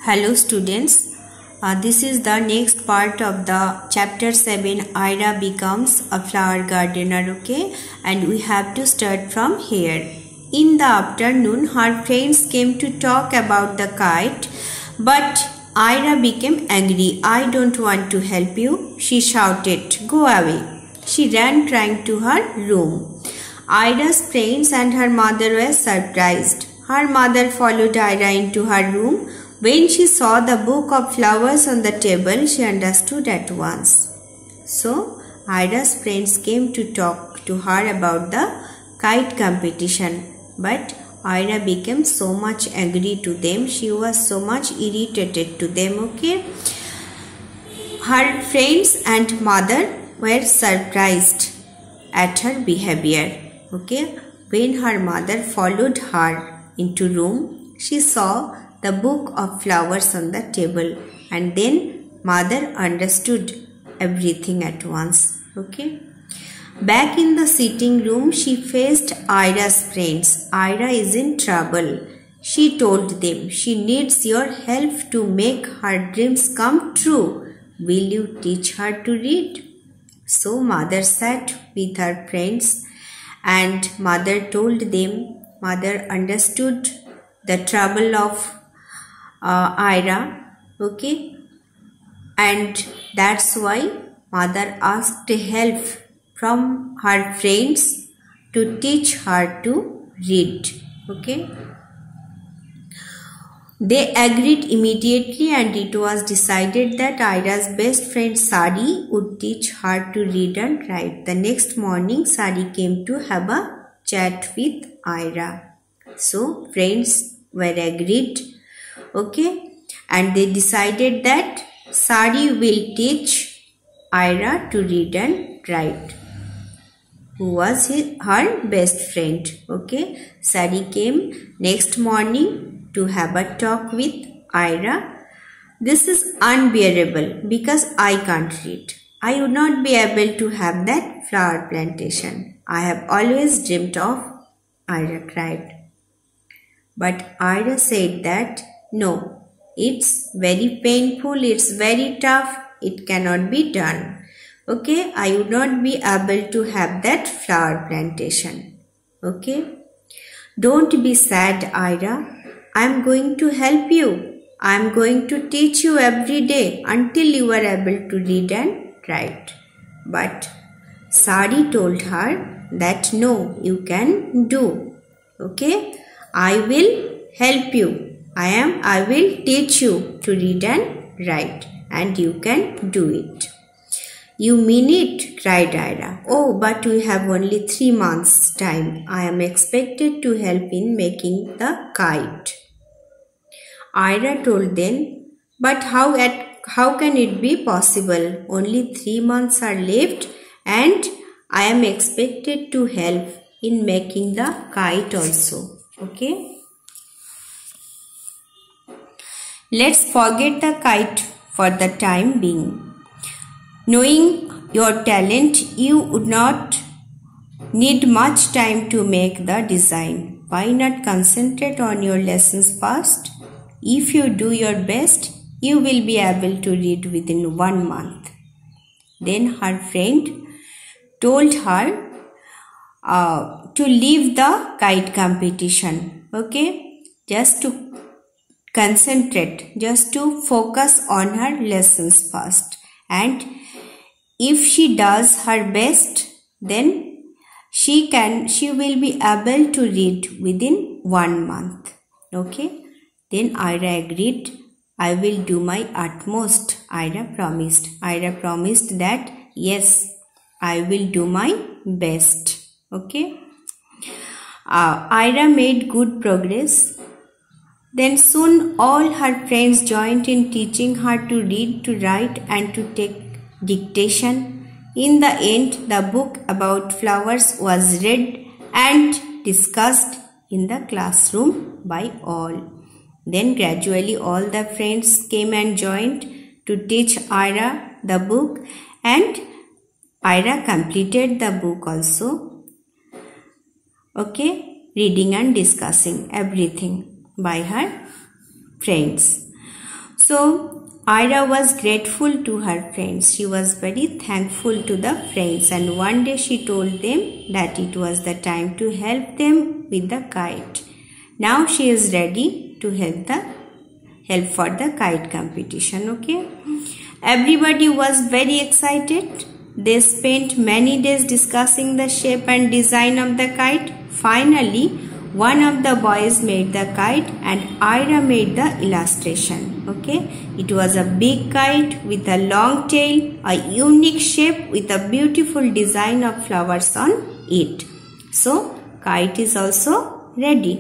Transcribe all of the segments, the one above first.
Hello students, this is the next part of the chapter 7. Ira becomes a flower gardener, okay, and we have to start from here. In the afternoon, her friends came to talk about the kite, but Ira became angry. I don't want to help you, she shouted. Go away. She ran trying to her room. Ira's friends and her mother were surprised. Her mother followed Ira into her room. When she saw the book of flowers on the table, she understood at once. So, Ira's friends came to talk to her about the kite competition. But Ira became so much angry to them. She was so much irritated to them, okay. Her friends and mother were surprised at her behavior, okay. When her mother followed her into room, she saw the book of flowers on the table, and then mother understood everything at once, okay. Back in the sitting room, she faced Ira's friends. Ira is in trouble. She told them she needs your help to make her dreams come true. Will you teach her to read? So mother sat with her friends and mother told them. Mother understood the trouble of Ira, okay, and that's why mother asked help from her friends to teach her to read, okay. They agreed immediately, and it was decided that Ira's best friend Sari would teach her to read and write. The next morning, Sari came to have a chat with Ira. So friends were agreed, okay, and they decided that Sari will teach Ira to read and write, who was her best friend, okay. Sari came next morning to have a talk with Ira. This is unbearable because I can't read. I would not be able to have that flower plantation. I have always dreamt of, Ira cried. But Ira said that no, it's very painful, it's very tough, it cannot be done. Okay, I would not be able to have that flower plantation. Okay, don't be sad, Ira. I am going to help you. I am going to teach you every day until you are able to read and write. But Sari told her that no, you can do. Okay, I will help you. I will teach you to read and write, and you can do it. You mean it? Cried Ira. Oh, but we have only 3 months' time. I am expected to help in making the kite. Ira told them, but how can it be possible? Only 3 months are left, and I am expected to help in making the kite also. Okay. Let's forget the kite for the time being. Knowing your talent, you would not need much time to make the design. Why not concentrate on your lessons first? If you do your best, you will be able to read within 1 month. Then her friend told her to leave the kite competition. Okay, just to concentrate, just to focus on her lessons first. And if she does her best, then she will be able to read within 1 month. Okay. Then Ira agreed. I will do my utmost, Ira promised. Ira promised that yes, I will do my best. Okay. Ira made good progress. Then soon all her friends joined in teaching her to read, to write, and to take dictation. In the end, the book about flowers was read and discussed in the classroom by all. Then gradually all the friends came and joined to teach Ira the book, and Ira completed the book also. Okay, reading and discussing everything by her friends. So Ira was grateful to her friends. She was very thankful to the friends, and one day she told them that it was the time to help them with the kite. Now she is ready to help for the kite competition. Okay. Everybody was very excited. They spent many days discussing the shape and design of the kite. Finally, one of the boys made the kite and Ira made the illustration. Okay. It was a big kite with a long tail, a unique shape with a beautiful design of flowers on it. So, kite is also ready.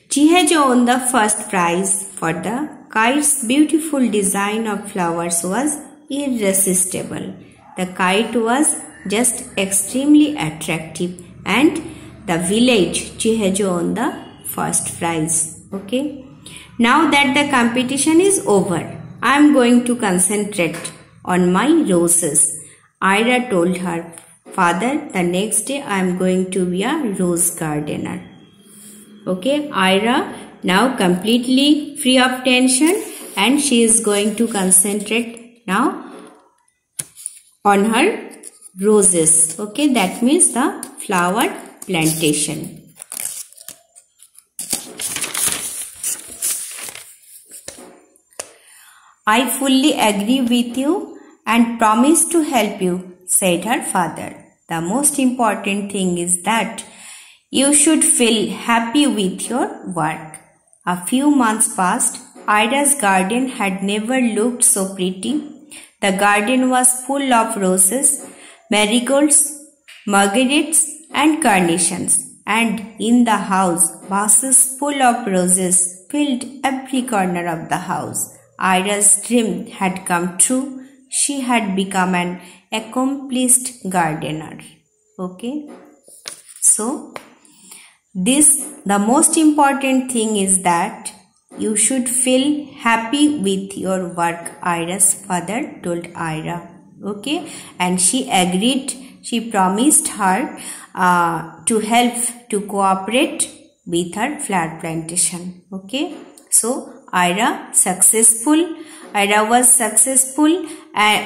Chihejo won the first prize for the kite's beautiful design of flowers was irresistible. The kite was just extremely attractive, and the village Chihejo won the first prize. Okay. Now that the competition is over, I am going to concentrate on my roses. Ira told her father, the next day I am going to be a rose gardener. Okay, Ira now completely free of tension, and she is going to concentrate now on her roses. Okay, that means the flower plantation. I fully agree with you and promise to help you, said her father. The most important thing is that you should feel happy with your work. A few months passed. Ira's garden had never looked so pretty. The garden was full of roses, marigolds, marguerites, and carnations. And in the house, vases full of roses filled every corner of the house. Ira's dream had come true. She had become an accomplished gardener. Okay. So, the most important thing is that you should feel happy with your work, Ira's father told Ira. Okay. And she agreed. She promised her to help to cooperate with her flower plantation. Okay. So, Ira was successful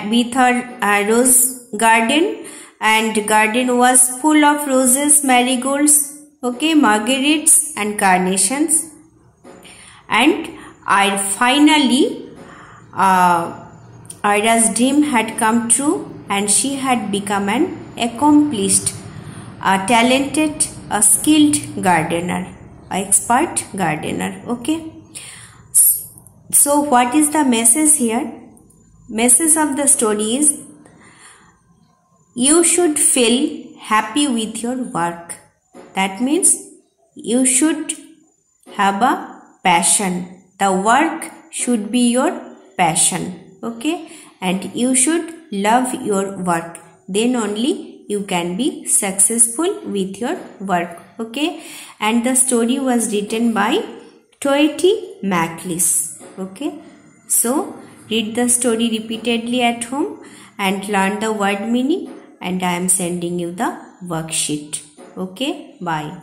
with her rose garden, and garden was full of roses, marigolds, okay, marguerites and carnations. And finally Ira's dream had come true, and she had become an accomplished, talented, skilled gardener, expert gardener. Okay. So what is the message here? Message of the story is you should feel happy with your work. That means you should have a passion. The work should be your passion. Okay. And you should love your work. Then only you can be successful with your work. Okay. And the story was written by Toeti McLeish. Okay, so read the story repeatedly at home and learn the word meaning, and I am sending you the worksheet. Okay, bye.